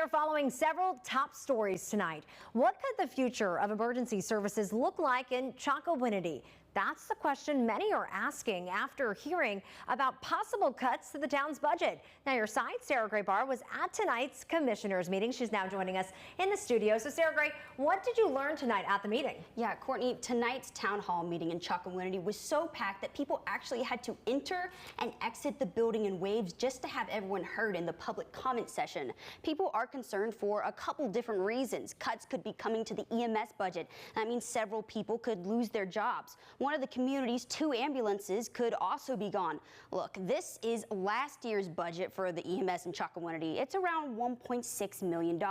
We are following several top stories tonight. What could the future of emergency services look like in Chocowinity? That's the question many are asking after hearing about possible cuts to the town's budget. Now, your side, Sarah Barr, was at tonight's commissioners meeting. She's now joining us in the studio. So, Sarah Gray, what did you learn tonight at the meeting? Yeah, Courtney, tonight's town hall meeting in Chocowinity was so packed that people actually had to enter and exit the building in waves just to have everyone heard in the public comment session. People are concerned for a couple different reasons. Cuts could be coming to the EMS budget. That means several people could lose their jobs. One of the community's 2 ambulances could also be gone. Look, this is last year's budget for the EMS in Chocowinity. It's around $1.6 million.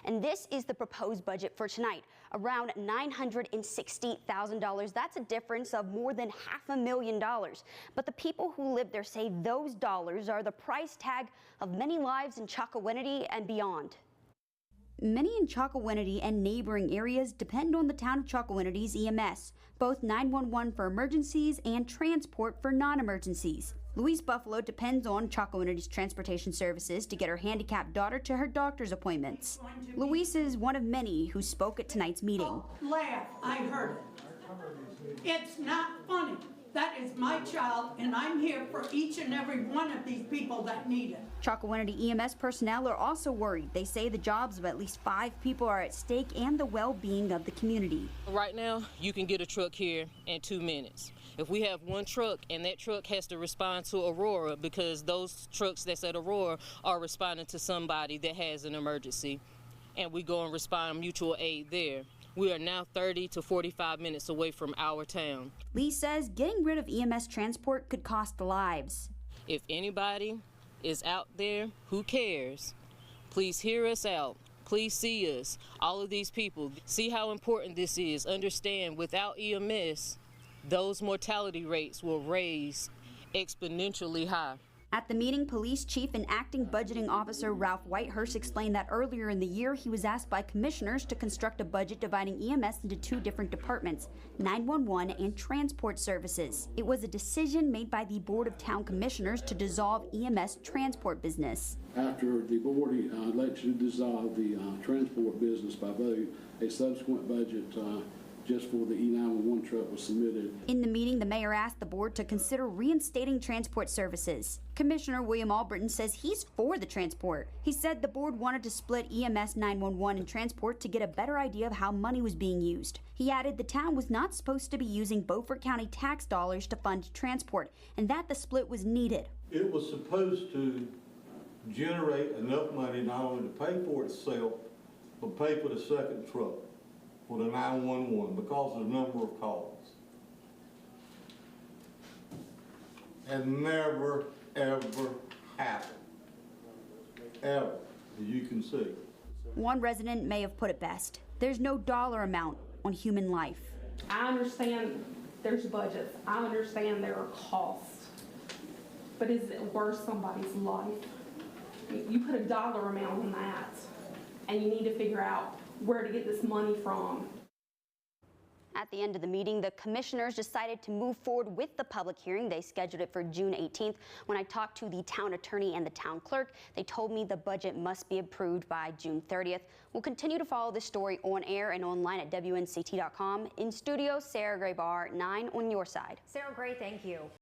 And this is the proposed budget for tonight, around $960,000. That's a difference of more than $500,000. But the people who live there say those dollars are the price tag of many lives in Chocowinity and beyond. Many in Chocowinity and neighboring areas depend on the town of Chocowinity's EMS, both 911 for emergencies and transport for non-emergencies. Louise Buffalo depends on Chocowinity's transportation services to get her handicapped daughter to her doctor's appointments. Louise is one of many who spoke at tonight's meeting. Oh, laugh, I heard it. It's not funny. That is my child, and I'm here for each and every one of these people that need it. Chocowinity EMS personnel are also worried. They say the jobs of at least 5 people are at stake and the well-being of the community. Right now, you can get a truck here in 2 minutes. If we have one truck and that truck has to respond to Aurora because those trucks that's at Aurora are responding to somebody that has an emergency, and we go and respond mutual aid there. We are now 30 to 45 minutes away from our town. Lee says getting rid of EMS transport could cost lives. If anybody is out there who cares, please hear us out. Please see us. All of these people, see how important this is. Understand, without EMS, those mortality rates will raise exponentially high. At the meeting, Police Chief and Acting Budgeting Officer Ralph Whitehurst explained that earlier in the year he was asked by commissioners to construct a budget dividing EMS into 2 different departments, 911 and transport services. It was a decision made by the Board of Town Commissioners to dissolve EMS transport business. After the board elected to dissolve the transport business by vote, a subsequent budget just for the E911 truck was submitted. In the meeting, the mayor asked the board to consider reinstating transport services. Commissioner William Albritton says he's for the transport. He said the board wanted to split EMS 911 and transport to get a better idea of how money was being used. He added the town was not supposed to be using Beaufort County tax dollars to fund transport, and that the split was needed. It was supposed to generate enough money not only to pay for itself, but pay for the second truck for the 911 because of the number of calls. And never, ever happened. Ever, as you can see. One resident may have put it best. There's no dollar amount on human life. I understand there's budgets. I understand there are costs. But is it worth somebody's life? You put a dollar amount on that, and you need to figure out where to get this money from. At the end of the meeting, the commissioners decided to move forward with the public hearing. They scheduled it for June 18th. When I talked to the town attorney and the town clerk, they told me the budget must be approved by June 30th. We'll continue to follow this story on air and online at WNCT.com. In studio, Sarah Barr, 9 on your side. Sarah Gray, thank you.